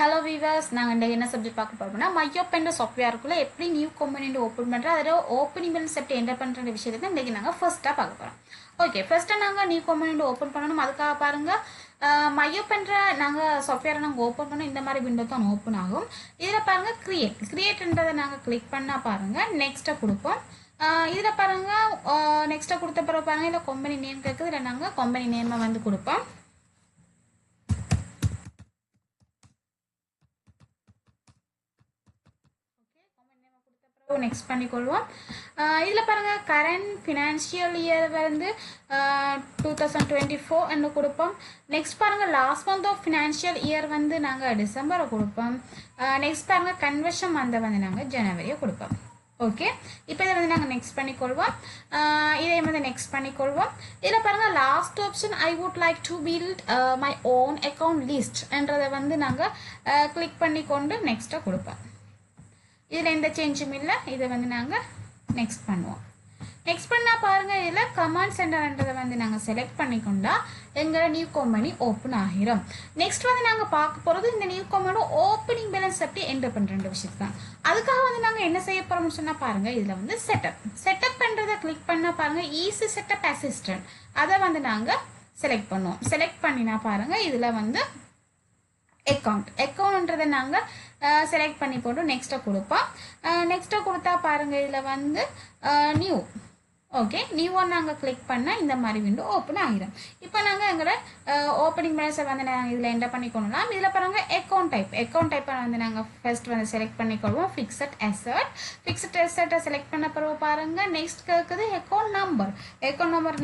Hello viewers, நாங்கள் இன்றைக்கு என்ன சப்ஜெக்ட் பார்க்க போகிறோம்னா மையோபென்ற சாஃப்ட்வேருக்குள்ளே எப்படி நியூ கம்பெனி ஓப்பன் பண்ணுற அதில் ஓப்பனிங் பேலன்ஸ் எப்படி என்டர் பண்ணுற விஷயத்தை தான் இன்றைக்கி நாங்கள் ஃபர்ஸ்ட்டாக பார்க்க போகிறோம். ஓகே, ஃபர்ஸ்ட்டாக நாங்கள் நியூ கம்பெனி ஓப்பன் பண்ணணும். அதுக்காக பாருங்கள், மையோபென்ற நாங்கள் சாஃப்ட்வேரை நாங்கள் ஓப்பன் பண்ணோம். இந்த மாதிரி விண்டோ தான் ஓப்பன் ஆகும். இதில் பாருங்கள் கிரியேட்ன்றதை நாங்கள் கிளிக் பண்ணால் பாருங்கள் நெக்ஸ்ட்டை கொடுப்போம். இதில் பாருங்கள் நெக்ஸ்ட்டை கொடுத்த பிறகு பாருங்கள் இதில் கம்பெனி நேம் கேட்குது. இதில் நாங்கள் கம்பெனி நேமை வந்து கொடுப்போம். நெக்ஸ்ட் பண்ணிக்கொள்வோம். இதில் பாருங்கள் கரண்ட் ஃபினான்ஷியல் இயர் வந்து 2024 என்று கொடுப்போம். நெக்ஸ்ட் பாருங்கள் last month of financial year வந்து நாங்கள் டிசம்பரை கொடுப்போம். நெக்ஸ்ட் பாருங்கள் கன்வர்ஷன் மந்தை வந்து நாங்கள் ஜனவரியை கொடுப்போம். ஓகே, இப்போ இதை வந்து நாங்கள் நெக்ஸ்ட் பண்ணிக்கொள்வோம். இதை வந்து நெக்ஸ்ட் பண்ணிக்கொள்வோம். இதில் பாருங்கள் last option I would like to build my own account list என்றதை வந்து நாங்கள் கிளிக் பண்ணி கொண்டு நெக்ஸ்ட்டாக கொடுப்போம். இதில் எந்த சேஞ்சும் இல்லை. இதை வந்து நாங்கள் நெக்ஸ்ட் பண்ணுவோம். நெக்ஸ்ட் பண்ணால் பாருங்கள் இதில் கமாண்ட் சென்டர்ன்றதை வந்து நாங்கள் செலக்ட் பண்ணிக்கொண்டா எங்களை நியூ கம்பெனி ஓப்பன் ஆகிரும். நெக்ஸ்ட் வந்து நாங்கள் பார்க்க போகிறது இந்த நியூ கம்பெனியோட ஓப்பனிங் பேலன்ஸ் எப்படி என்டர் பண்ணுற விஷயத்து தான். அதுக்காக வந்து நாங்கள் என்ன செய்ய போகிறோம்னு சொன்னால் பாருங்கள் இதில் வந்து செட்டப் பண்ணுறதை கிளிக் பண்ணால் பாருங்கள் ஈஸி செட்டப் அசிஸ்டன்ட் அதை வந்து நாங்கள் செலக்ட் பண்ணுவோம். செலக்ட் பண்ணினா பாருங்கள் இதில் வந்து அக்கௌண்ட்ன்றதை நாங்கள் செலக்ட் பண்ணி போட்டு நெக்ஸ்ட்டை கொடுப்போம். நெக்ஸ்ட்டை கொடுத்தா பாருங்கள் இதில் வந்து நியூ நியூவாக நாங்கள் கிளிக் பண்ணால் இந்த மாதிரி விண்டோ ஓப்பன் ஆகிடும். இப்போ நாங்கள் எங்களோட ஓப்பனிங் பேலன்ஸை வந்து நாங்கள் இதில் என்டர் பண்ணிக்கொள்ளலாம். இதில் பாருங்கள் அக்கௌண்ட் டைப்பை வந்து நாங்கள் ஃபர்ஸ்ட் வந்து செலக்ட் பண்ணிக்கொள்வோம். ஃபிக்ஸட் அசெட்டை செலக்ட் பண்ண பிறகு பாருங்கள் நெக்ஸ்ட் கேட்குது அக்கௌண்ட் நம்பர்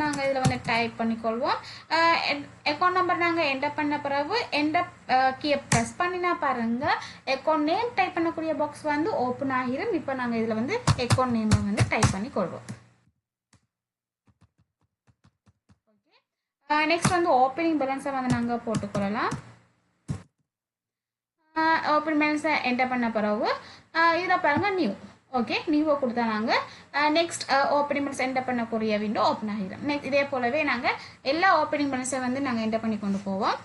நாங்கள் இதில் வந்து டைப் பண்ணிக்கொள்வோம். அக்கௌண்ட் நம்பர் நாங்கள் என்டர் பண்ண பிறகு என்டர் கீயை ப்ரெஸ் பண்ணினா பாருங்கள் அக்கௌண்ட் நேம் டைப் பண்ணக்கூடிய பாக்ஸ் வந்து ஓப்பன் ஆகிடும். இப்போ நாங்கள் இதில் வந்து அக்கௌண்ட் நேமை வந்து டைப் பண்ணிக்கொள்வோம். நெக்ஸ்ட் வந்து ஓப்பனிங் பேலன்ஸை வந்து நாங்கள் போட்டுக்கொள்ளலாம். ஓப்பனிங் பேலன்ஸை என்டர் பண்ண பிறகு இதில் பாருங்கள் நியூவை கொடுத்தா நாங்கள் நெக்ஸ்ட் ஓப்பனிங் பேலன்ஸ் என்டர் பண்ணக்கூடிய விண்டோ ஓப்பன் ஆகிடும். நெக்ஸ்ட் இதே போலவே நாங்கள் எல்லா ஓப்பனிங் பேலன்ஸை வந்து நாங்கள் என்டர் பண்ணி கொண்டு போவோம்.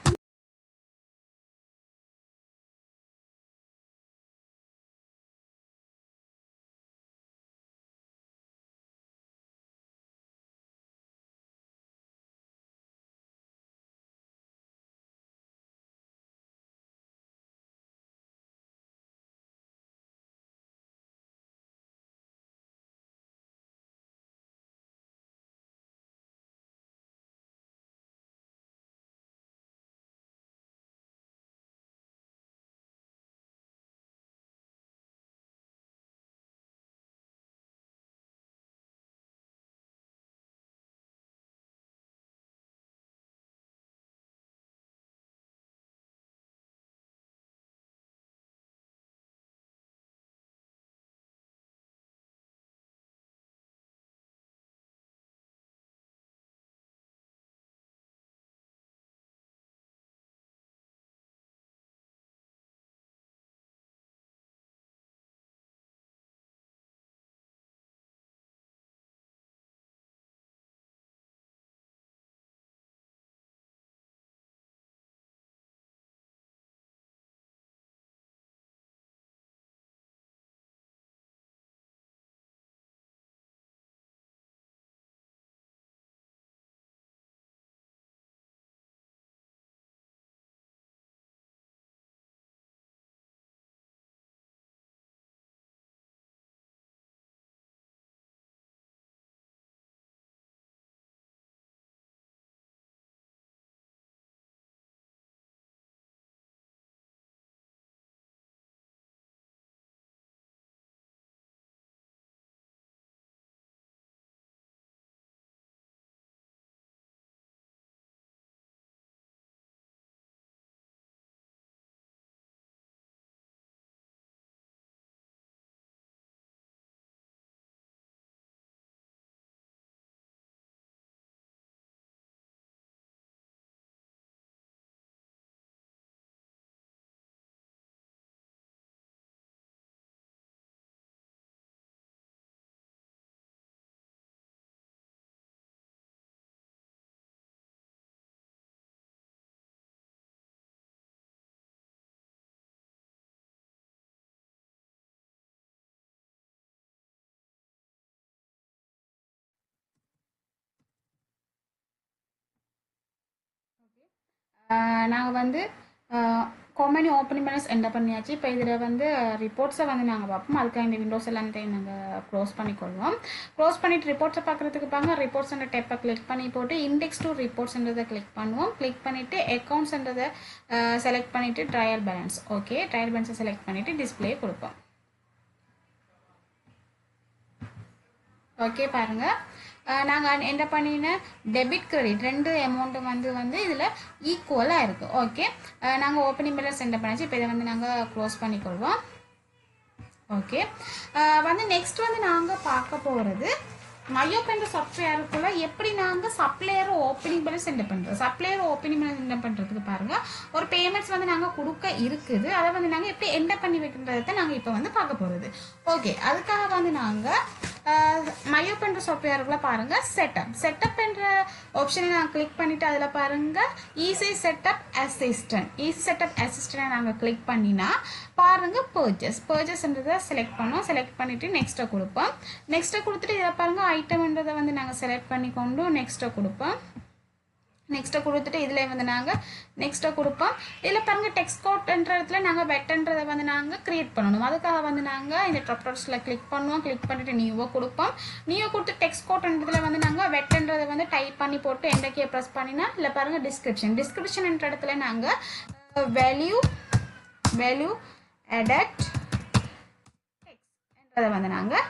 நாங்கள் வந்து காமனி ஓப்பனிங் பேலன்ஸ் என்டர் பண்ணியாச்சு. இப்போ இதில் வந்து ரிப்போர்ட்ஸை வந்து நாங்கள் பார்ப்போம். அதுக்காக இந்த விண்டோஸ் எல்லாத்தையும் நாங்கள் க்ளோஸ் பண்ணிக்கொள்வோம். க்ளோஸ் பண்ணிவிட்டு ரிப்போர்ட்ஸை பார்க்குறதுக்கு பாருங்க ரிப்போர்ட்ஸ்ன்ற டேப்பை கிளிக் பண்ணி போட்டு இண்டெக்ஸ் டு ரிப்போர்ட்ஸ்ன்றதை கிளிக் பண்ணுவோம். கிளிக் பண்ணிவிட்டு அக்கௌண்ட்ஸ்ன்றதை செலக்ட் பண்ணிவிட்டு ட்ரையல் பேலன்ஸ் ஓகே ட்ரையல் பேலன்ஸை செலக்ட் பண்ணிவிட்டு டிஸ்பிளே கொடுப்போம். ஓகே பாருங்கள் நாங்கள் என்ன பண்ணின டெபிட் கிரெடிட் ரெண்டு அமௌண்ட்டும் வந்து இதில் ஈக்குவலாக இருக்குது. ஓகே நாங்கள் ஓப்பனிங் பேலன்ஸ் என்டர் பண்ணிச்சு. இப்போ இதை வந்து நாங்கள் க்ளோஸ் பண்ணிக்கொள்வோம். ஓகே வந்து நெக்ஸ்ட் வந்து நாங்கள் பார்க்க போகிறது மயோபென்ற சாஃப்ட்வேருக்குள்ளே எப்படி நாங்கள் சப்ளையர் ஓப்பனிங் பேலன்ஸ் என்டர் பண்ணுறோம். சப்ளையர் ஓப்பனிங் பேலன்ஸ் என்டர் பண்ணுறதுக்கு பாருங்கள் ஒரு பேமெண்ட்ஸ் வந்து நாங்கள் கொடுக்க இருக்குது. அதை வந்து நாங்கள் எப்படி என்டர் பண்ணி வைக்கின்றதை நாங்கள் இப்போ வந்து பார்க்க போகிறது. ஓகே அதுக்காக வந்து நாங்கள் மயோபென்ற சாஃப்ட்வேருக்குள்ளே பாருங்கள் செட்டப் என்ற ஆப்ஷனை நாங்கள் கிளிக் பண்ணிவிட்டு அதில் பாருங்கள் ஈஸி செட்டப் அசிஸ்டன்ட் நாங்கள் கிளிக் பண்ணினா பாருங்கள் பர்ச்சேஸ்ன்றதை செலக்ட் பண்ணோம். செலக்ட் பண்ணிவிட்டு நெக்ஸ்ட்டை கொடுப்போம். நெக்ஸ்ட்டை கொடுத்துட்டு இதில் பாருங்கள் ஐட்டம்ன்றதை வந்து நாங்கள் செலக்ட் பண்ணிக்கொண்டு நெக்ஸ்ட்டை கொடுப்போம். நெக்ஸ்ட்டை கொடுத்துட்டு இதில் வந்து நாங்கள் நெக்ஸ்ட்டை கொடுப்போம். இதில் பாருங்கள் டெக்ஸ்ட் கோட்ன்ற இடத்துல நாங்கள் வெட்டன்றதை வந்து நாங்கள் க்ரியேட் பண்ணணும். அதுக்காக வந்து நாங்கள் இந்த ட்ராப்டாப்ஸில் கிளிக் பண்ணுவோம். கிளிக் பண்ணிவிட்டு நியூவை கொடுப்போம். நியூவை கொடுத்து டெக்ஸ்ட் கோட்ன்றதில் வந்து நாங்கள் வெட்டன்றதை வந்து டைப் பண்ணி போட்டு எண்டர்கே ப்ரெஸ் பண்ணினா இல்லை பாருங்கள் டிஸ்கிரிப்ஷன்ன்ற இடத்துல நாங்கள் வேல்யூ added என்றதை வந்து நாங்கள்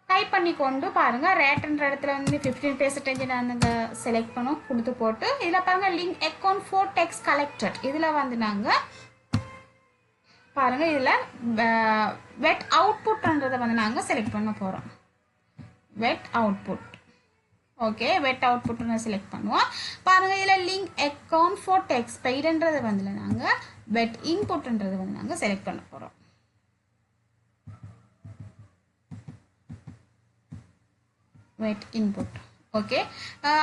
டைப் பண்ணி கொண்டு பாருங்கள் ரேட்ன்ற இடத்துல வந்து 15% நாங்கள் செலக்ட் பண்ணோம் கொடுத்து போட்டு இதில் பாருங்கள் link account for text collected இதில் வந்து நாங்கள் பாருங்கள் இதில் வெட் அவுட்புட்ன்றதை வந்து நாங்கள் செலக்ட் பண்ண போகிறோம். வெட் அவுட்புட் ஓகே வெட் அவுட்புட்னு செலக்ட் பண்ணுவோம். பாருங்கள் இதில் லிங்க் அக்கௌண்ட் ஃபார் டெக்ஸ்ட் பெய்டுன்றதை வந்து நாங்கள் வெட் இன்புட்ன்றதை வந்து நாங்கள் செலக்ட் பண்ண போகிறோம். வெட் இன்புட் ஓகே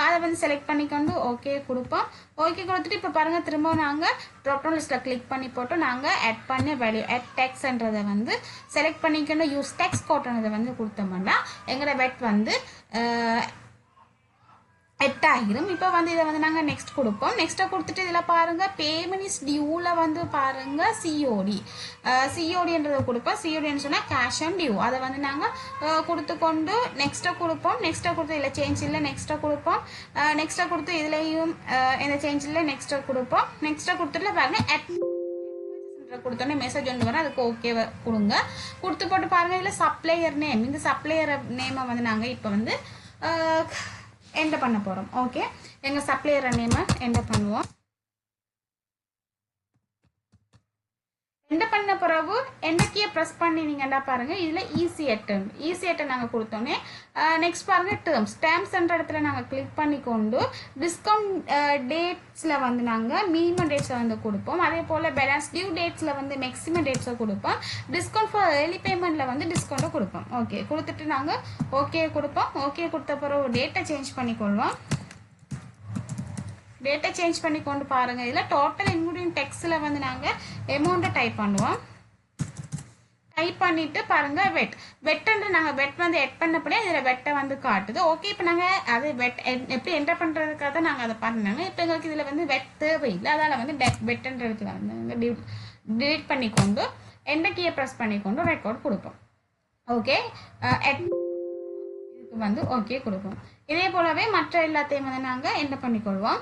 அதை வந்து செலக்ட் பண்ணிக்கொண்டு ஓகே கொடுப்போம். ஓகே கொடுத்துட்டு இப்போ பாருங்கள் திரும்ப நாங்கள் ட்ராப்டவுன் லிஸ்ட்டில் கிளிக் பண்ணி போட்டு நாங்கள் ஆட் பண்ண வேல்யூ ஆட் டெக்ஸ்ன்றதை வந்து செலக்ட் பண்ணிக்கொண்டு யூஸ் டெக்ஸ்ட் கோட்ன்றதை வந்து கொடுத்தோம்னா எங்களோட வெட் வந்து 8,000. இப்போ வந்து இதை வந்து நாங்கள் நெக்ஸ்ட் கொடுப்போம். நெக்ஸ்ட்டை கொடுத்துட்டு இதில் பாருங்கள் பேமெண்ட் இஸ் டியூவில் வந்து பாருங்கள் சிஓடின்றதை கொடுப்போம். சிஓடின்னு சொன்னால் கேஷ் அண்ட் டியூ அதை வந்து நாங்கள் கொடுத்து கொண்டு நெக்ஸ்ட்டை கொடுப்போம். நெக்ஸ்ட்டை கொடுத்து இதில் சேஞ்ச் இல்லை நெக்ஸ்ட்டை கொடுப்போம். நெக்ஸ்ட்டை கொடுத்து இதுலேயும் எந்த சேஞ்ச் இல்லை நெக்ஸ்ட்டை கொடுப்போம். நெக்ஸ்ட்டை கொடுத்துட்டு பாருங்கள் கொடுத்தோன்னே மெசேஜ் ஒன்று வரும் அதுக்கு ஓகே கொடுங்க. கொடுத்து போட்டு பாருங்கள் இதில் சப்ளையர் நேம் இந்த சப்ளையர் நேமை வந்து நாங்கள் இப்போ வந்து என்டர் பண்ண போகிறோம். ஓகே எங்கள் சப்ளையர் நேமை என்டர் பண்ணுவோம். என்டர் பண்ண பிறகு என்டர் கீயை ப்ரெஸ் பண்ணி நீங்கள் என்ன பாருங்கள் இதில் ஈஸியட்டை நாங்கள் கொடுத்தோன்னே நெக்ஸ்ட் பாருங்கள் டேர்ம்ஸ்ன்ற இடத்துல நாங்கள் கிளிக் பண்ணி கொண்டு டிஸ்கவுண்ட் டேட்ஸில் வந்து நாங்கள் மினிமம் டேட்ஸை வந்து கொடுப்போம். அதே போல் பேலன்ஸ் டியூ டேட்ஸில் வந்து மேக்ஸிமம் டேட்ஸை கொடுப்போம். டிஸ்கவுண்ட் ஃபார் ஏர்லி பேமெண்ட்டில் வந்து டிஸ்கவுண்ட்டை கொடுப்போம். ஓகே கொடுத்துட்டு நாங்கள் ஓகே கொடுப்போம். ஓகே கொடுத்த பிறகு டேட்டை சேஞ்ச் பண்ணிக்கொள்வோம். டேட்டை சேஞ்ச் பண்ணி கொண்டு பாருங்கள் இதில் டோட்டல் இன்க்ளூடிங் டெக்ஸ்ட்டில் வந்து நாங்கள் அமௌண்ட்டை டைப் பண்ணுவோம். டைப் பண்ணிவிட்டு பாருங்கள் வெட்டுன்ற நாங்கள் வெட் வந்து எட் பண்ணப்படியே இதில் வெட்டை வந்து காட்டுது. ஓகே இப்போ நாங்கள் அது எப்படி என்டர் பண்ணுறதுக்காக தான் நாங்கள் அதை பண்ணாங்க. இப்போ எங்களுக்கு இதில் வந்து வெட் தேவையில்லை அதால் வந்து வெட்டுன்றதுக்கு வந்து டிலீட் பண்ணிக்கொண்டு என்டர் கீயை ப்ரெஸ் பண்ணிக்கொண்டு ரெக்கார்ட் கொடுப்போம். ஓகே இதுக்கு வந்து ஓகே கொடுப்போம். இதே போலவே மற்ற எல்லாத்தையும் வந்து நாங்கள் என்டர் பண்ணிக்கொள்வோம்.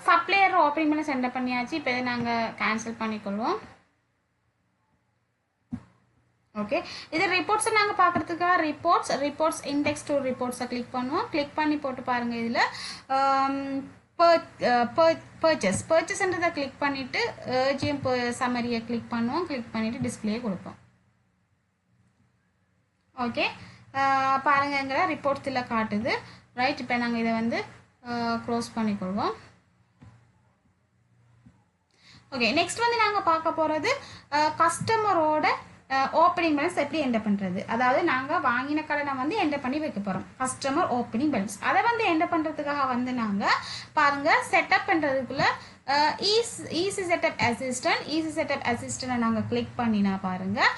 சப்ளையர் ஓப்பனிங் பண்ணி சென்ட் பண்ணியாச்சு. இப்போ இதை நாங்கள் கேன்சல் பண்ணிக்கொள்வோம். ஓகே இது ரிப்போர்ட்ஸை நாங்கள் பார்க்குறதுக்காக ரிப்போர்ட்ஸ் இண்டெக்ஸ் டு ரிப்போர்ட்ஸை கிளிக் பண்ணுவோம். கிளிக் பண்ணி போட்டு பாருங்கள் இதில் பர்ச்சேஸ்ன்றதை கிளிக் பண்ணிவிட்டு ஏர்ஜிஎம் சம்மரியை கிளிக் பண்ணுவோம். கிளிக் பண்ணிவிட்டு டிஸ்பிளே கொடுப்போம். ஓகே, பாருங்கங்கிற ரிப்போர்ட்ஸில் காட்டுது. ரைட், இப்போ நாங்கள் இதை வந்து க்ளோஸ் பண்ணிக்கொள்வோம். ஓகே, நெக்ஸ்ட் வந்து நாங்கள் பார்க்க போகிறது கஸ்டமரோட ஓப்பனிங் பேலன்ஸ் எப்படி என்டர் பண்ணுறது. அதாவது நாங்கள் வாங்கின கடனை வந்து என்டர் பண்ணி வைக்க போகிறோம். கஸ்டமர் ஓப்பனிங் பேலன்ஸ் அதை வந்து என்டர் பண்ணுறதுக்காக வந்து நாங்கள் பாருங்கள் செட்டப் பண்ணுறதுக்குள்ளே ஈஸி செட்டப் அசிஸ்டன்ட் நாங்கள் கிளிக் பண்ணினா பாருங்கள்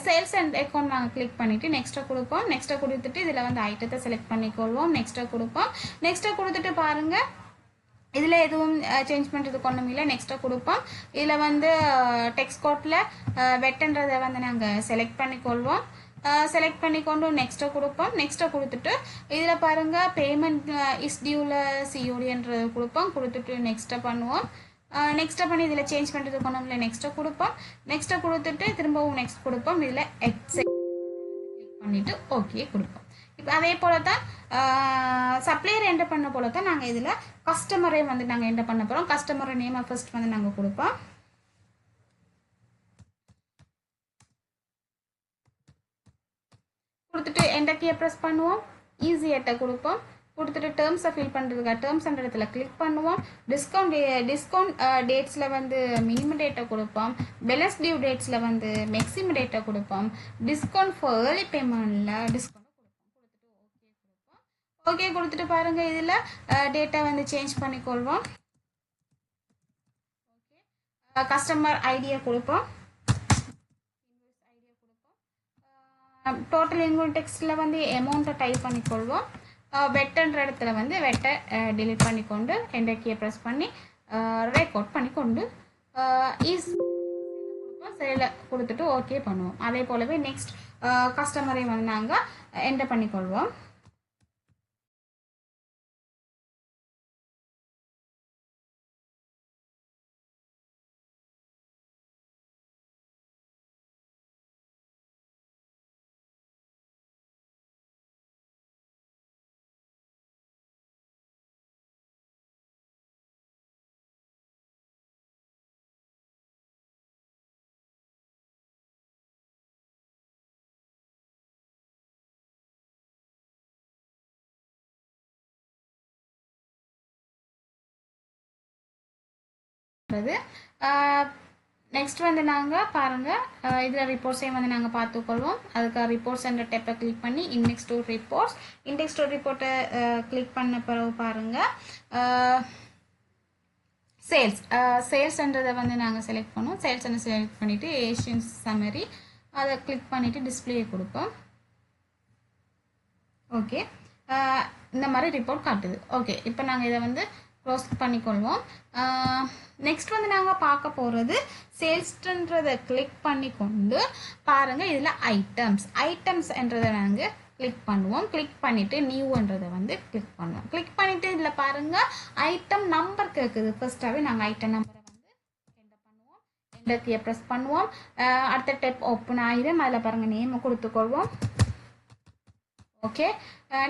சேல்ஸ் அண்ட் அக்கௌண்ட் நாங்கள் கிளிக் பண்ணிவிட்டு நெக்ஸ்ட்டை கொடுப்போம். நெக்ஸ்ட்டை கொடுத்துட்டு இதில் வந்து ஐட்டத்தை செலக்ட் பண்ணிக்கொள்வோம். நெக்ஸ்ட்டை கொடுப்போம். நெக்ஸ்ட்டை கொடுத்துட்டு பாருங்கள் இதில் எதுவும் சேஞ்ச் பண்ணுறதுக்கு ஒன்றும் இல்லை. நெக்ஸ்ட்டாக கொடுப்போம். இதில் வந்து டெக்ஸ்ட் கோட்டில் வெட்டுன்றதை வந்து நாங்கள் செலக்ட் பண்ணிக்கொள்வோம். செலக்ட் பண்ணிக்கொண்டு நெக்ஸ்ட்டை கொடுப்போம். நெக்ஸ்ட்டை கொடுத்துட்டு இதில் பாருங்கள் பேமெண்ட் இஸ் டியூவில் சிஓடின்றது கொடுப்போம். கொடுத்துட்டு நெக்ஸ்ட்டை பண்ணுவோம். நெக்ஸ்ட்டை பண்ணி இதில் சேஞ்ச் பண்ணுறதுக்கு ஒன்றும் இல்லை. நெக்ஸ்ட்டை கொடுப்போம். நெக்ஸ்ட்டை கொடுத்துட்டு திரும்பவும் நெக்ஸ்ட் கொடுப்போம். இதில் எக்ஸெக்ட் கிளிக் பண்ணிவிட்டு ஓகே கொடுப்போம். இப்போ அதே போல் தான் சப்ளையர் என்டர் பண்ண போல தான் நாங்கள் இதில் கஸ்டமரே வந்து நாங்கள் என்டர் பண்ண போகிறோம். கஸ்டமரை நேமை ஃபர்ஸ்ட் வந்து நாங்கள் கொடுப்போம். கொடுத்துட்டு என்டர் கீயை ப்ரெஸ் பண்ணுவோம். ஈஸி எட்டை கொடுப்போம். கொடுத்துட்டு டேர்ம்ஸை ஃபில் பண்ணுறதுக்காக டேர்ம்ஸ் என்ற இடத்துல கிளிக் பண்ணுவோம். டிஸ்கவுண்ட் டேட்ஸில் வந்து மினிமம் டேட்டை கொடுப்போம். பெலஸ் டியூ டேட்ஸில் வந்து மேக்ஸிமம் டேட்டை கொடுப்போம். டிஸ்கவுண்ட் ஃபார் ஏர்லி பேமெண்ட்டில் டிஸ்கவுண்ட் ஓகே கொடுத்துட்டு பாருங்கள் இதில் டேட்டா வந்து சேஞ்ச் பண்ணிக்கொள்வோம். ஓகே, கஸ்டமர் ஐடியை கொடுப்போம். டோட்டல் இன்வாய்ஸ் டெக்ஸ்ட்டில் வந்து அமௌண்ட்டை டைப் பண்ணிக்கொள்வோம். வெட்டுன்ற இடத்துல வந்து வெட்டை டிலீட் பண்ணிக்கொண்டு என்டர் கீயை ப்ரெஸ் பண்ணி ரெக்கார்ட் பண்ணிக்கொண்டு சரியில் கொடுத்துட்டு ஓகே பண்ணுவோம். அதே போலவே நெக்ஸ்ட் கஸ்டமரை வந்து நாங்கள் என்டர் பண்ணிக்கொள்வோம். நெக்ஸ்ட் வந்து நாங்கள் பாருங்கள் இதில் ரிப்போர்ட்ஸையும் வந்து நாங்கள் பார்த்துக்கொள்வோம். அதுக்கு ரிப்போர்ட்ஸ் என்ற டெப்பை கிளிக் பண்ணி இண்டெக்ஸ் டு ரிப்போர்ட்டை கிளிக் பண்ண பிறகு பாருங்கள் சேல்ஸ்ன்றதை வந்து நாங்கள் செலக்ட் பண்ணுவோம். சேல்ஸ் செலக்ட் பண்ணிவிட்டு ஏஷியன் சம்மரி அதை கிளிக் பண்ணிவிட்டு டிஸ்பிளே கொடுப்போம். ஓகே, இந்த மாதிரி ரிப்போர்ட் காட்டுது. ஓகே, இப்போ நாங்கள் இதை வந்து க்ளோஸ் பண்ணிக்கொள்வோம். நெக்ஸ்ட் வந்து நாங்கள் பார்க்க போகிறது சேல்ஸ்ன்றதை கிளிக் பண்ணி கொண்டு பாருங்கள் இதில் ஐட்டம்ஸ் என்றதை நாங்கள் கிளிக் பண்ணுவோம். கிளிக் பண்ணிவிட்டு நியூன்றதை வந்து கிளிக் பண்ணுவோம். கிளிக் பண்ணிவிட்டு இதில் பாருங்கள் ஐட்டம் நம்பர் கேட்குது. ஃபர்ஸ்ட்டாகவே நாங்கள் ஐட்டம் நம்பரை வந்து என்டர் பண்ணுவோம். என்டர் கீயை ப்ரெஸ் பண்ணுவோம். அடுத்த டெப் ஓப்பன் ஆகிடும். அதில் பாருங்கள் நேமை கொடுத்துக்கொள்வோம். ஓகே,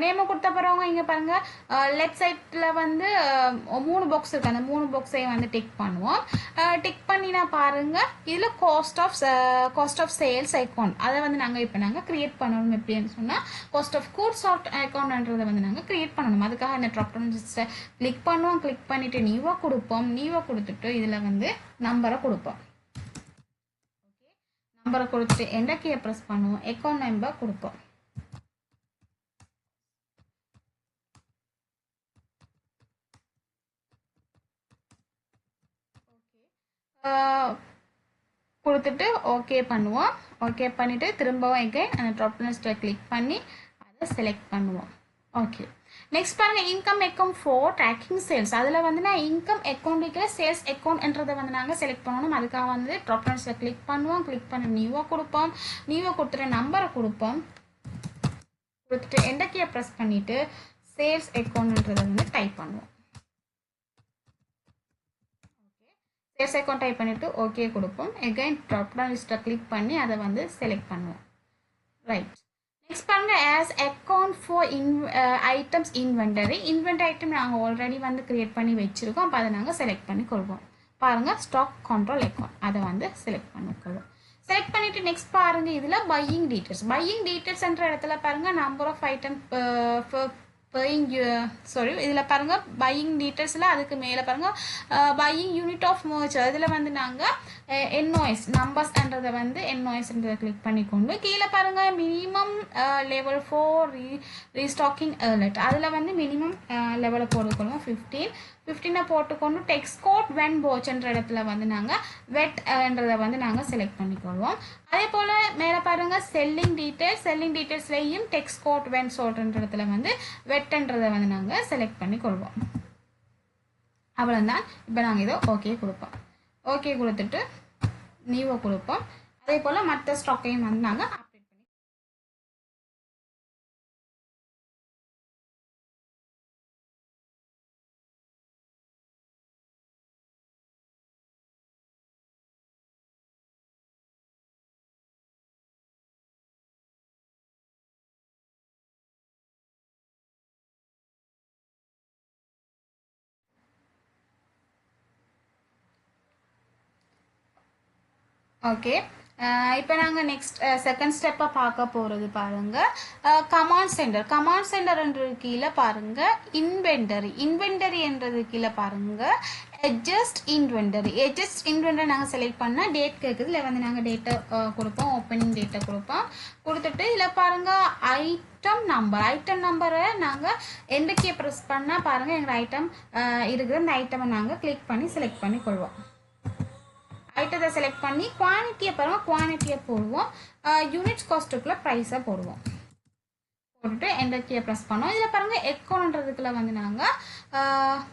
நேமை கொடுத்த பிறவங்க இங்கே பாருங்கள் லெஃப்ட் சைடில் வந்து 3 பாக்ஸ் இருக்குது. அந்த 3 பாக்ஸையும் வந்து டிக் பண்ணுவோம். டிக் பண்ணினா பாருங்கள் இதில் காஸ்ட் ஆஃப் சேல்ஸ் அக்கௌண்ட் அதை வந்து நாங்கள் க்ரியேட் பண்ணணும். எப்படின்னு சொன்னால் காஸ்ட் ஆஃப் கூட்ஸ் ஆஃப் அக்கௌண்ட்ன்றதை வந்து நாங்கள் க்ரியேட் பண்ணணும். அதுக்காக இந்த ட்ராப் டவுன் லிஸ்ட்டை கிளிக் பண்ணுவோம். கிளிக் பண்ணிவிட்டு நியூவாக கொடுப்போம். நியூவாக கொடுத்துட்டு இதில் வந்து நம்பரை கொடுப்போம். ஓகே, நம்பரை கொடுத்துட்டு என்டர் கீயை ப்ரெஸ் பண்ணுவோம். அக்கௌண்ட் நம்பர் கொடுப்போம். கொடுத்துட்டு ஓகே பண்ணுவோம். ஓகே பண்ணிவிட்டு திரும்பவும் எகைன் அந்த ட்ராப் லிஸ்ட்டை கிளிக் பண்ணி அதை செலக்ட் பண்ணுவோம். ஓகே, நெக்ஸ்ட் பாருங்கள் income account for tracking sales. அதில் வந்து நான் இன்கம் அக்கௌண்ட்டுக்கு சேல்ஸ் அக்கௌண்ட்ன்றதை வந்து நாங்கள் செலக்ட் பண்ணணும். அதுக்காக வந்து ட்ராப் லிஸ்ட்டில் கிளிக் பண்ணுவோம். கிளிக் பண்ணி நியூவாக கொடுப்போம். நியூவாக கொடுத்துட்டு நம்பரை கொடுப்போம். கொடுத்துட்டு என்டர் கீயை ப்ரெஸ் பண்ணிவிட்டு சேல்ஸ் அக்கௌண்ட்ன்றதை வந்து டைப் பண்ணுவோம். சேல்ஸ் அக்கௌண்ட் டைப் பண்ணிவிட்டு ஓகே கொடுப்போம். எகைன் ட்ராப் டவுன் லிஸ்ட்டை கிளிக் பண்ணி அதை வந்து செலக்ட் பண்ணுவோம். ரைட், நெக்ஸ்ட் பாருங்க as account for items inventory item நாங்கள் ஆல்ரெடி வந்து கிரியேட் பண்ணி வச்சுருக்கோம். அப்போ அதை நாங்கள் செலக்ட் பண்ணி கொள்வோம். பாருங்கள் ஸ்டாக் கண்ட்ரோல் அக்கௌண்ட் அதை வந்து செலக்ட் பண்ணிக்கொள்வோம். செலக்ட் பண்ணிவிட்டு நெக்ஸ்ட் பாருங்கள் இதில் பையிங் டீட்டெயில்ஸ்ன்ற இடத்துல பாருங்கள் நம்பர் ஆஃப் ஐட்டம் இதில் பாருங்கள் பையிங் டீட்டெயில்ஸில் அதுக்கு மேலே பாருங்கள் பையிங் யூனிட் ஆஃப் மர்ச் அதில் வந்து நாங்கள் என்ஓஎஸ் நம்பர்ஸ்ன்றதை வந்து என்ஓஎஸ்ன்றதை கிளிக் பண்ணிக்கொண்டு கீழே பாருங்கள் மினிமம் லெவல் 4 ரீஸ்டாக்கிங் அலர்ட் அதில் வந்து மினிமம் லெவலை போட்டுக்கொள்வோம் 15 போட்டுக்கொண்டு டெக்ஸ்ட் கோட் வென் போச்சுன்ற இடத்துல வந்து நாங்கள் வெட்ன்றதை வந்து நாங்கள் செலக்ட் பண்ணிக்கொள்வோம். அதே போல் மேலே பாருங்கள் செல்லிங் டீட்டெயில்ஸ்லையும் டெக்ஸ்ட் கோட் வென் சொல்கிற இடத்துல வந்து வெட்ன்றதை வந்து நாங்கள் செலக்ட் பண்ணிக்கொள்வோம். அவ்வளோதான். இப்போ நாங்கள் இதை ஓகே கொடுப்போம். ஓகே கொடுத்துட்டு நியூவை கொடுப்போம். அதே போல் மற்ற ஸ்டாக்கையும் வந்து நாங்கள் ஓகே. இப்போ நாங்கள் நெக்ஸ்ட் செகண்ட் ஸ்டெப்பாக பார்க்க போகிறது பாருங்கள் கமாண்ட் சென்டர்ன்ற கீழே பாருங்கள் இன்வெண்டரி என்றது கீழே பாருங்கள் adjust inventory நாங்கள் செலக்ட் பண்ணால் டேட் கேட்குது. இல்லை வந்து நாங்கள் டேட்டை கொடுப்போம், ஓப்பனிங் டேட்டை கொடுத்துட்டு இதில் பாருங்கள் ஐட்டம் நம்பரை நாங்கள் எந்த கீயை ப்ரெஸ் பண்ணால் பாருங்கள் எங்கள் ஐட்டம் இருக்கிற அந்த ஐட்டமை நாங்கள் கிளிக் பண்ணி செலக்ட் பண்ணி கொள்வோம். ஐட்டத்தை செலக்ட் பண்ணி குவான்டிட்டியை பாருங்கள் குவான்டிட்டியை போடுவோம். யூனிட்ஸ் காஸ்ட்டுக்குள்ளே ப்ரைஸை போடுவோம். போட்டுட்டு என்டர் கீயை ப்ரெஸ் பண்ணோம். இதில் பாருங்கள் அக்கௌண்ட்ன்றதுக்குள்ள வந்து நாங்கள்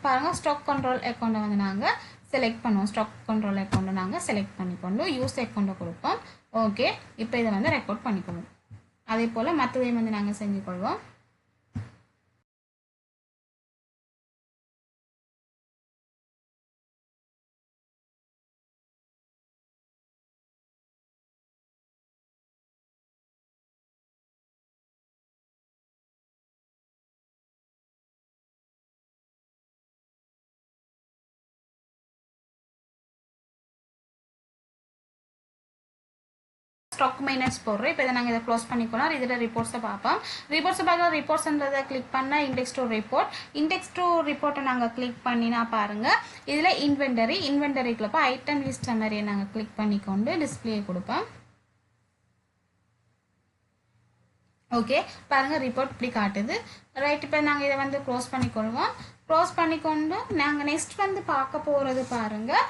பாருங்கள் ஸ்டாக் கண்ட்ரோல் அக்கௌண்ட்டை வந்து நாங்கள் செலக்ட் பண்ணுவோம். ஸ்டாக் கண்ட்ரோல் அக்கௌண்ட்டை நாங்கள் செலக்ட் பண்ணிக்கொண்டு யூஸ் அக்கௌண்ட்டை கொடுப்போம். ஓகே. இப்போ இதை வந்து ரெக்கார்ட் பண்ணிக்கணும். அதே போல் மற்றதையும் வந்து நாங்கள் செஞ்சுக்கொள்வோம். ஸ்டாக் மைனஸ் போடுறோம். இப்போ இதை நாங்கள் இதை க்ளோஸ் பண்ணிக்கலாம். இதில் ரிப்போர்ட்ஸை பார்ப்போம். ரிப்போர்ட்ஸ்ன்றதை கிளிக் பண்ணால் இண்டெக்ஸ் டு ரிப்போர்ட்டை நாங்கள் கிளிக் பண்ணினா பாருங்கள் இதில் இன்வெண்டரிக்குள்ள போய் ஐட்டம் லிஸ்ட் மாதிரியை நாங்கள் கிளிக் பண்ணிக்கொண்டு டிஸ்பிளே கொடுப்போம். ஓகே பாருங்கள் ரிப்போர்ட் இப்படி காட்டுது. ரைட். இப்போ நாங்கள் இதை வந்து க்ளோஸ் பண்ணிக்கொள்வோம். க்ளோஸ் பண்ணிக்கொண்டு நாங்கள் நெக்ஸ்ட் வந்து பார்க்க போகிறது பாருங்கள்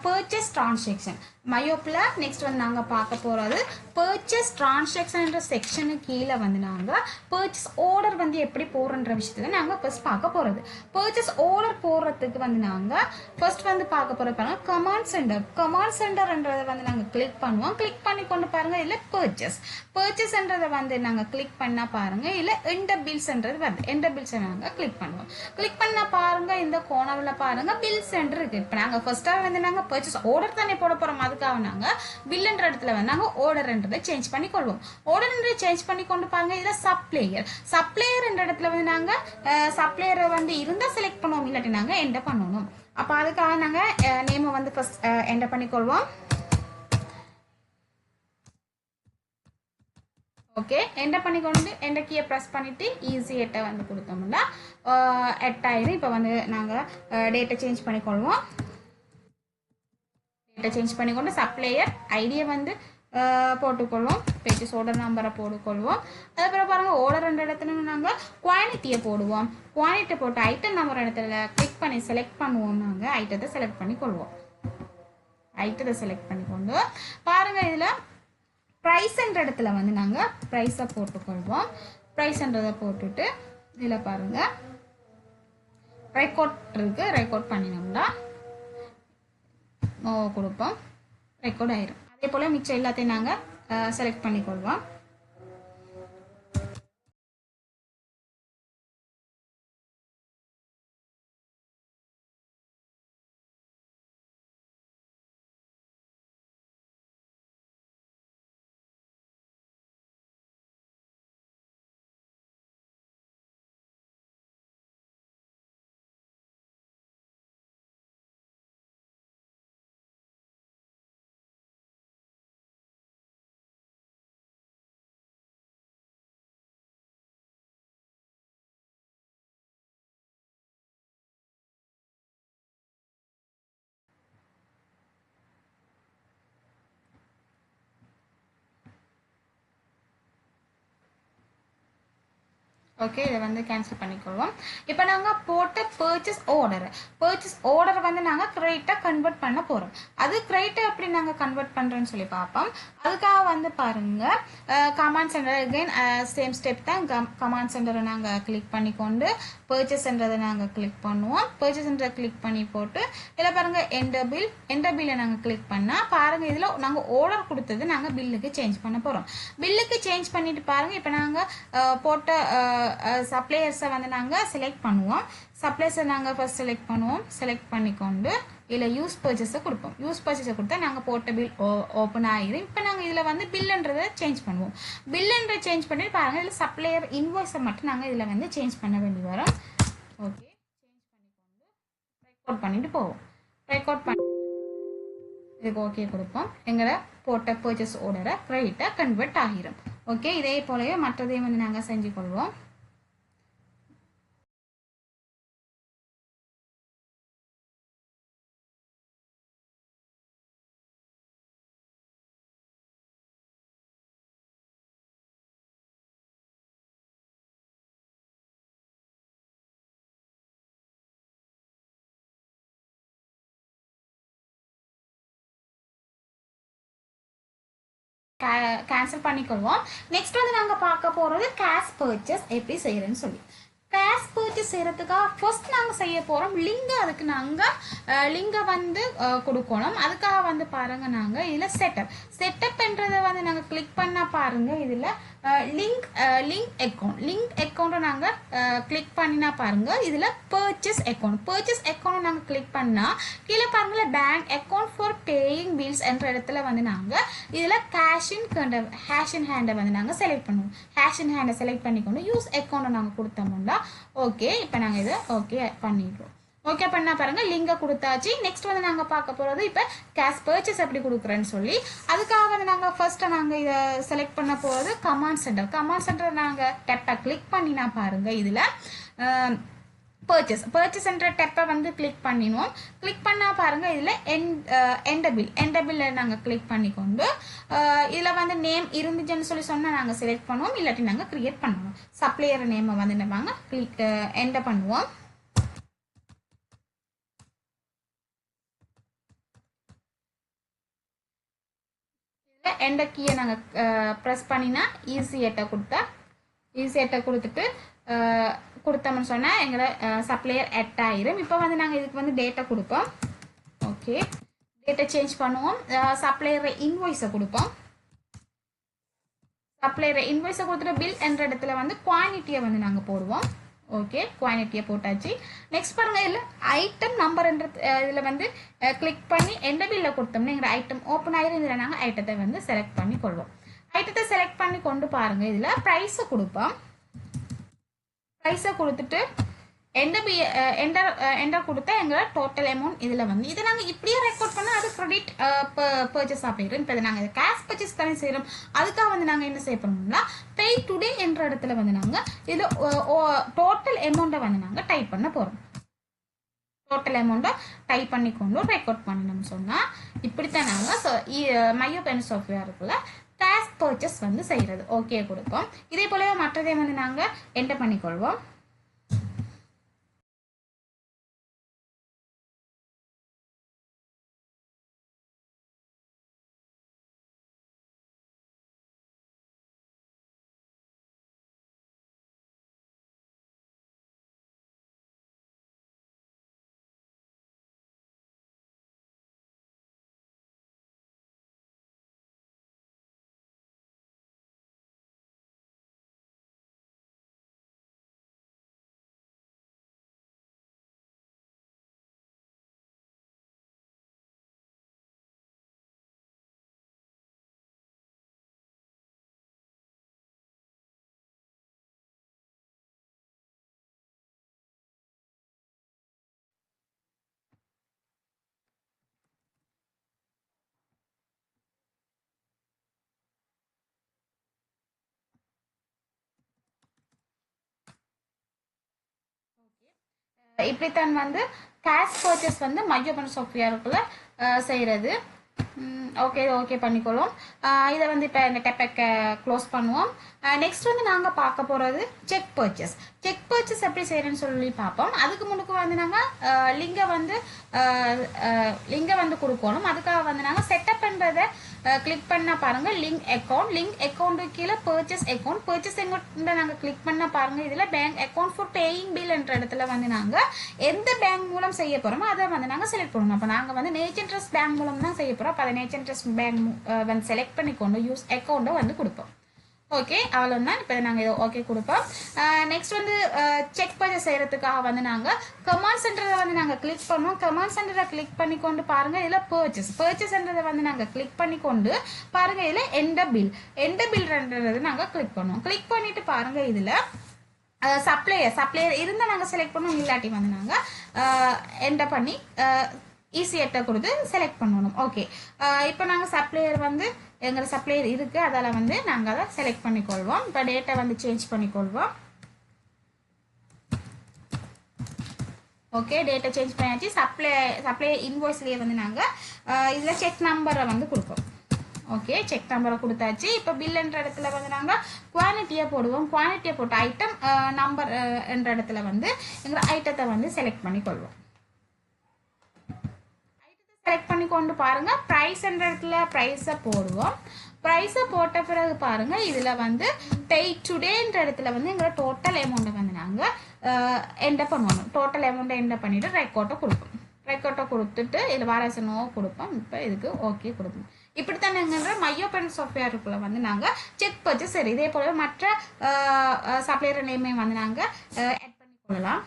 பர்ச்சேஸ் டிரான்சாக்ஷன் மயோப்பில் நெக்ஸ்ட் வந்து நாங்கள் பார்க்க போகிறது பர்ச்சேஸ் டிரான்சாக்ஷன்ன்ற செக்ஷனுக்கு கீழே வந்து நாங்கள் பர்ச்சேஸ் ஆர்டர் வந்து எப்படி போடுறன்ற விஷயத்தில் நாங்கள் ஃபர்ஸ்ட் பார்க்க போகிறது. பர்ச்சேஸ் ஆர்டர் போடுறதுக்கு வந்து நாங்கள் ஃபர்ஸ்ட் வந்து பார்க்க போகிறது பாருங்கள் கமாண்ட் சென்டர்ன்றதை வந்து நாங்கள் கிளிக் பண்ணுவோம். கிளிக் பண்ணி கொண்டு பாருங்கள் இதில் பர்ச்சேஸ்ன்றதை வந்து நாங்கள் கிளிக் பண்ணால் பாருங்கள் இல்லை எண்ட பில்ஸ்ன்றது வருது. எண்ட பில்ஸை நாங்கள் கிளிக் பண்ணுவோம். கிளிக் பண்ண பாருங்க இந்த கோணவில் பாருங்க பில் சென்டர் இருக்கு. இப்போ நாங்கள் ஃபர்ஸ்ட்டாக வந்து நாங்கள் பர்ச்சேஸ் ஆர்டர் தானே போட போகிறோம். அதுக்காக நாங்கள் பில்லுன்ற இடத்துல வந்து நாங்கள் ஆர்டர்ன்றதை சேஞ்ச் பண்ணி கொள்வோம். ஆர்டர்ன்றதை சேஞ்ச் பண்ணி கொண்டு பாருங்க இதில் சப்ளையர் என்ற இடத்துல வந்து நாங்கள் சப்ளையரை வந்து இருந்தால் செலக்ட் பண்ணுவோம், இல்லாட்டி நாங்கள் என்டர் பண்ணணும். அப்போ அதுக்காக நாங்கள் நேமை வந்து ஃபர்ஸ்ட் என்டர் பண்ணிக்கொள்வோம். ஓகே என்டர் பண்ணிக்கொண்டு என்டர் கீயை ப்ரெஸ் பண்ணிவிட்டு ஈஸி எட்டை வந்து கொடுத்தோம்னா எட்டாயிரம். இப்போ வந்து நாங்கள் டேட்டை சேஞ்ச் பண்ணிக்கொள்வோம். டேட்டை சேஞ்ச் பண்ணிக்கொண்டு சப்ளையர் ஐடியை வந்து போட்டுக்கொள்வோம். பர்ச்சேஸ் ஆர்டர் நம்பரை போட்டுக்கொள்வோம். அதுக்கப்புறம் பாருங்கள் ஆர்டர் ரெண்டு இடத்துல நாங்கள் குவான்டிட்டியை போடுவோம். குவான்டிட்டி போட்டு ஐட்டம் நம்பர் இடத்துல கிளிக் பண்ணி செலக்ட் பண்ணுவோம். நாங்கள் ஐட்டத்தை செலக்ட் பண்ணிக்கொள்வோம். ஐட்டத்தை செலக்ட் பண்ணிக்கொண்டு பாருங்கள் இதில் ப்ரைஸ்ன்ற இடத்துல வந்து நாங்கள் ப்ரைஸை போட்டுக்கொள்வோம். ப்ரைஸ்ன்றதை போட்டுட்டு இதில் பாருங்கள் ரெக்கார்ட் இருக்குது. ரெக்கார்ட் பண்ணினோம்னா கொடுப்போம். ரெக்கார்ட் ஆயிரும். அதே போல் மிச்சம் எல்லாத்தையும் நாங்கள் செலக்ட் பண்ணிக்கொள்வோம். ஓகே, இதை வந்து கேன்சல் பண்ணிக்கொள்வோம். இப்போ நாங்கள் போட்ட பர்ச்சேஸ் ஆர்டர் வந்து நாங்கள் கிரெடிட்டாக கன்வெர்ட் பண்ண போகிறோம். அது கிரெடிட்டாக எப்படி நாங்கள் கன்வெர்ட் பண்ணுறோன்னு சொல்லி பார்ப்போம். அதுக்காக வந்து பாருங்கள், command centre again same step தான். கமாண்ட் சென்டரை நாங்கள் கிளிக் பண்ணிக்கொண்டு பர்ச்சேஸ்ன்றதை நாங்கள் கிளிக் பண்ணுவோம். பர்ச்சேஸ்ன்றதை கிளிக் பண்ணி போட்டு இதில் பாருங்கள் என்டர் பில்லை நாங்கள் கிளிக் பண்ணால் பாருங்கள், இதில் நாங்கள் ஆர்டர் கொடுத்தது நாங்கள் பில்லுக்கு சேஞ்ச் பண்ண போகிறோம். பில்லுக்கு சேஞ்ச் பண்ணிட்டு பாருங்கள், இப்போ நாங்கள் போட்ட சப்ளையர்ஸை வந்து நாங்கள் செலக்ட் பண்ணுவோம். சப்ளையர்ஸை நாங்கள் ஃபர்ஸ்ட் செலக்ட் பண்ணுவோம். செலக்ட் பண்ணிக்கொண்டு இதில் யூஸ் பர்ச்சேஸை கொடுப்போம். யூஸ் பர்ச்சேஸை கொடுத்தா நாங்கள் போட்ட பில் ஓப்பன் ஆகிடும். இப்போ நாங்கள் இதில் வந்து பில்லுன்றதை சேஞ்ச் பண்ணுவோம். பில்லுன்றதை சேஞ்ச் பண்ணிட்டு பாருங்கள், இதில் சப்ளையர் இன்வாய்ஸை மட்டும் நாங்கள் இதில் வந்து சேஞ்ச் பண்ண வேண்டி வரும். ஓகே, சேஞ்ச் பண்ணிக்கொண்டு ரெக்கார்ட் பண்ணிட்டு போவோம். ரெக்கார்ட் பண்ணி இதுக்கு ஓகே கொடுப்போம். எங்களை போட்ட பர்ச்சேஸ் ஆர்டரை கிரெடிட்டாக கன்வெர்ட் ஆகிரும். ஓகே, இதே போலவே மற்றதையும் வந்து நாங்கள் செஞ்சு கொள்வோம். கேன்சல் பண்ணிக்கொள்வோம். நெக்ஸ்ட் வந்து நாங்கள் பார்க்க போகிறது கேஷ் பர்ச்சேஸ் எப்படி செய்கிறேன்னு சொல்லி. கேஷ் பர்ச்சேஸ் செய்கிறதுக்காக ஃபர்ஸ்ட் நாங்கள் செய்ய போகிறோம் லிங்க். அதுக்கு நாங்கள் லிங்கை வந்து கொடுக்கணும். அதுக்காக வந்து பாருங்கள், நாங்கள் இதில் செட்டப்ன்றதை வந்து நாங்கள் கிளிக் பண்ணால் பாருங்கள், இதில் லிங்க் அக்கௌண்ட்டை நாங்கள் கிளிக் பண்ணினா பாருங்கள், இதில் பர்ச்சேஸ் அக்கௌண்ட் நாங்கள் கிளிக் பண்ணால் கீழே பாருங்கள் bank account for paying bills என்ற இடத்துல வந்து நாங்கள் இதில் ஹேஷ் இன் ஹேண்டை வந்து நாங்கள் செலக்ட் பண்ணுவோம். ஹேஷ் இன் ஹேண்டை செலக்ட் பண்ணிக்கொண்டு யூஸ் அக்கௌண்ட்டை நாங்கள் கொடுத்தோம்னா ஓகே, இப்போ நாங்கள் இதை ஓகே பண்ணிடுறோம். ஓகே பண்ணால் பாருங்கள், லிங்கை கொடுத்தாச்சு. நெக்ஸ்ட் வந்து நாங்கள் பார்க்க போகிறது இப்போ கேஷ் பர்ச்சேஸ் எப்படி கொடுக்குறேன்னு சொல்லி. அதுக்காக வந்து நாங்கள் ஃபர்ஸ்ட்டு நாங்கள் இதை செலக்ட் பண்ண போகிறது கமாண்ட் சென்டர் நாங்கள் டெப்பை கிளிக் பண்ணினா பாருங்கள், இதில் பர்ச்சேஸ்ன்ற டெப்பை வந்து கிளிக் பண்ணிடுவோம். கிளிக் பண்ணால் பாருங்கள், இதில் எண்ட் பில்லை நாங்கள் கிளிக் பண்ணிக்கொண்டு இதில் வந்து நேம் இருந்துச்சுன்னு சொல்லி சொன்னால் நாங்கள் செலக்ட் பண்ணுவோம். இல்லாட்டி நாங்கள் க்ரியேட் பண்ணுவோம். சப்ளையர் நேமை வந்து நாங்கள் கிளிக் என்டர் பண்ணுவோம். என்டர் கீயை நாங்கள் ப்ரெஸ் பண்ணினா ஈஸி எட்டை கொடுத்துட்டு கொடுத்தோம்னு சொன்னால் எங்களை சப்ளையர் எட் ஆயிரும். இப்போ வந்து நாங்கள் இதுக்கு வந்து டேட்டா கொடுப்போம். ஓகே, டேட்டா சேஞ்ச் பண்ணுவோம். சப்ளையர் இன்வாய்ஸை கொடுப்போம். சப்ளையர் இன்வாய்ஸை கொடுத்துட்டு பில் என்ற இடத்துல வந்து குவான்டிட்டியை வந்து நாங்கள் போடுவோம். ஓகே, குவான்டிட்டியை போட்டாச்சு. நெக்ஸ்ட் பாருங்கள், இதில் ஐட்டம் நம்பர்ன்ற இதில் வந்து கிளிக் பண்ணி எந்த பில்லை கொடுத்தோம்னா எங்கள் ஐட்டம் ஓப்பன் ஆகிடும். இதில் நாங்கள் ஐட்டத்தை வந்து செலக்ட் பண்ணி கொள்வோம். ஐட்டத்தை செலக்ட் பண்ணி கொண்டு பாருங்கள், இதில் ப்ரைஸை கொடுப்போம். ப்ரைஸை கொடுத்துட்டு என்டர் கொடுத்தா எங்களோட டோட்டல் அமௌண்ட் இதில் வந்து இதை நாங்கள் இப்படியே ரெக்கார்ட் பண்ணால் அது கிரெடிட் பர்ச்சேஸ் ஆகிடும். இப்போ இதை நாங்கள் இதை கேஷ் பர்ச்சேஸ் தானே செய்கிறோம். அதுக்காக வந்து நாங்கள் என்ன செய்ய போகிறோம்னா பே டுடே என்ற இடத்துல வந்து நாங்கள் இதில் டோட்டல் அமௌண்ட்டை வந்து நாங்கள் டைப் பண்ண போகிறோம். டோட்டல் அமௌண்ட்டை டைப் பண்ணி கொண்டு ரெக்கார்ட் பண்ணணும்னு சொன்னால் இப்படித்தான் நாங்கள் மையோ பென் சாஃப்ட்வேருக்குள்ள கேஷ் பர்ச்சேஸ் வந்து செய்கிறது. ஓகே கொடுப்போம். இதே போலவே மற்றதை வந்து நாங்கள் என்டர் பண்ணிக்கொள்வோம். இப்படித்தான் வந்து கேஷ் பர்ச்சேஸ் வந்து மையோ பென் சாஃப்ட்வேருக்குள்ள செய்கிறது. ஓகே ஓகே பண்ணிக்கொள்ளும். இதை வந்து இப்போ இந்த டெப்பை க்ளோஸ் பண்ணுவோம். நெக்ஸ்ட் வந்து நாங்கள் பார்க்க போகிறது செக் பர்ச்சேஸ். செக் பர்ச்சேஸ் எப்படி செய்யறேன்னு சொல்லி பார்ப்போம். அதுக்கு முன்னுக்கு வந்து நாங்கள் லிங்கை வந்து கொடுக்கணும். அதுக்காக வந்து நாங்கள் செட்டப் பண்ணுறதை கிளிக் பண்ண பாருங்க லிங்க் அக்கௌண்ட் கீழே பர்ச்சேஸ் அக்கௌண்ட் நாங்கள் கிளிக் பண்ண பாருங்க. இதில் bank account for paying bill என்ற இடத்துல வந்து நாங்கள் எந்த பேங்க் மூலம் செய்ய போகிறோமோ அதை வந்து நாங்கள் செலக்ட் பண்ணணும். அப்போ நாங்கள் வந்து நேச்சர் ட்ரஸ்ட் பேங்க் மூலம் தான் செய்ய போகிறோம். அப்போ அதை நேச்சர் ட்ரஸ்ட் பேங்க் வந்து செலக்ட் பண்ணிக்கொண்டு யூஸ் அக்கௌண்ட்டை வந்து கொடுப்போம். ஓகே அவ்வளோதான். இப்போ நாங்கள் இதை ஓகே கொடுப்போம். நெக்ஸ்ட் வந்து செக் பர்ச்சேஸ் செய்கிறதுக்காக வந்து நாங்கள் கமாண்ட் சென்டரை வந்து நாங்கள் கிளிக் பண்ணுவோம். கமாண்ட் சென்டரை கிளிக் பண்ணிக்கொண்டு பாருங்கள் இதில் பர்ச்சேஸ்ன்றதை வந்து நாங்கள் கிளிக் பண்ணிக்கொண்டு பாருங்கள் இதில் எந்த பில்ன்றது நாங்கள் கிளிக் பண்ணுவோம். கிளிக் பண்ணிட்டு பாருங்கள் இதில் சப்ளையர் இருந்தால் நாங்கள் செலக்ட் பண்ணுவோம். இல்லாட்டி வந்து நாங்கள் என்டர் பண்ணி ஈஸியட்டை கொடுத்து செலக்ட் பண்ணணும். ஓகே இப்போ நாங்கள் சப்ளையர் வந்து எங்கள் சப்ளையர் இருக்குது, அதில் வந்து நாங்கள் அதை செலக்ட் பண்ணிக்கொள்வோம். இப்போ டேட்டா வந்து சேஞ்ச் பண்ணிக்கொள்வோம். ஓகே டேட்டா சேஞ்ச் பண்ணியாச்சு. சப்ளையர் இன்வாய்ஸ்லேயே வந்து நாங்கள் இதில் செக் நம்பரை வந்து கொடுப்போம். ஓகே செக் நம்பரை கொடுத்தாச்சு. இப்போ பில்லுன்ற இடத்துல வந்து நாங்கள் குவான்டிட்டியை போடுவோம். குவான்டிட்டியை போட்டு ஐட்டம் நம்பர் என்ற இடத்துல வந்து எங்கள் ஐட்டத்தை வந்து செலக்ட் பண்ணிக்கொள்வோம். செலக்ட் பண்ணி கொண்டு பாருங்க ப்ரைஸ் என்ற இடத்துல ப்ரைஸை போடுவோம். ப்ரைஸை போட்ட பிறகு பாருங்க இதில் வந்து பே டுடேன்ற இடத்துல வந்து எங்களை டோட்டல் அமௌண்ட்டை வந்து நாங்கள் என்டர் பண்ணுவோம். டோட்டல் அமௌண்ட்டை என்டர் பண்ணிவிட்டு ரெக்கார்ட்டை கொடுப்போம். ரெக்கார்ட்டை கொடுத்துட்டு இதில் வாரசனோ கொடுப்போம். இப்போ இதுக்கு ஓகே கொடுப்போம். இப்படித்தானேங்கிற மையோபென் சாஃப்ட்வேருக்குள்ள வந்து நாங்கள் செக் பர்ச்சேஸ் சரி இதே போல மற்ற சப்ளையர் நேமே வந்து நாங்கள் ஆட் பண்ணி கொள்ளலாம்.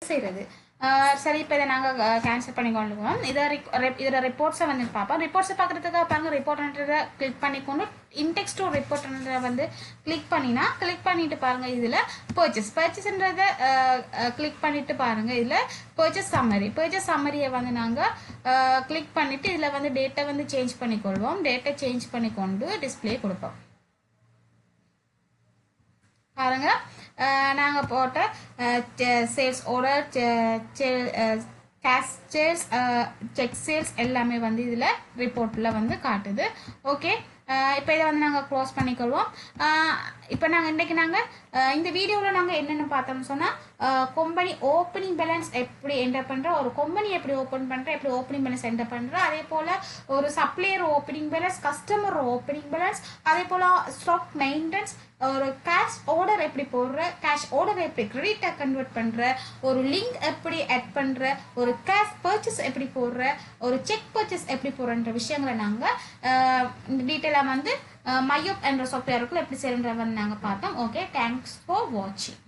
செய்கிறது சரி. இப்போ இதை நாங்கள் கேன்சல் பண்ணி கொள்ளுவோம். இதில் ரிப்போர்ட்ஸை வந்து பார்ப்போம். ரிப்போர்ட்ஸை பார்க்குறதுக்காக பாருங்கள் ரிப்போர்ட்ன்றதை கிளிக் பண்ணிக்கொண்டு இன்டெக்ஸ் டு ரிப்போர்ட்ன்றதை வந்து கிளிக் பண்ணிட்டு பாருங்கள் இதில் பர்ச்சேஸ்ன்றதை கிளிக் பண்ணிட்டு பாருங்கள் இதில் பர்ச்சேஸ் சம்மரியை வந்து நாங்கள் கிளிக் பண்ணிவிட்டு இதில் வந்து டேட்டா வந்து சேஞ்ச் பண்ணிக்கொள்வோம். டேட்டா சேஞ்ச் பண்ணிக்கொண்டு டிஸ்பிளே கொடுப்போம். பாருங்க நாங்கள் போட்ட sales order cash sales check sales எல்லாமே வந்து இதில் ரிப்போர்ட்டில் வந்து காட்டுது. ஓகே இப்போ இதை வந்து நாங்கள் க்ளோஸ் பண்ணிக்கொள்வோம். இப்போ நாங்கள் இன்றைக்கி இந்த வீடியோவில் நாங்கள் என்னென்ன பார்த்தோம்னு சொன்னால் கம்பெனி ஓப்பனிங் பேலன்ஸ் எப்படி என்டர் பண்ணுறோம், ஒரு கம்பெனி எப்படி ஓப்பன் பண்ணுறோம், எப்படி ஓப்பனிங் பேலன்ஸ் என்டர் பண்ணுறோம், அதே போல் ஒரு supplier opening balance, customer opening balance, அதே போல் ஸ்டாக் மெயின்டெனன்ஸ், ஒரு கேஷ் ஆர்டர் எப்படி போடுற, கேஷ் ஆர்டர் எப்படி கிரெடிட்டை கன்வெர்ட் பண்ணுற, ஒரு லிங்க் எப்படி ஆட் பண்ணுற, ஒரு கேஷ் பர்ச்சேஸ் எப்படி போடுற, ஒரு செக் பர்ச்சேஸ் எப்படி போடுறன்ற விஷயங்களை நாங்கள் இந்த டீட்டெயிலாக வந்து மையோப் என்ற சாஃப்ட்வேருக்குள்ள எப்படி செய்யறத வந்து நாங்கள் பார்த்தோம். ஓகே தேங்க்ஸ் ஃபார் வாட்சிங்.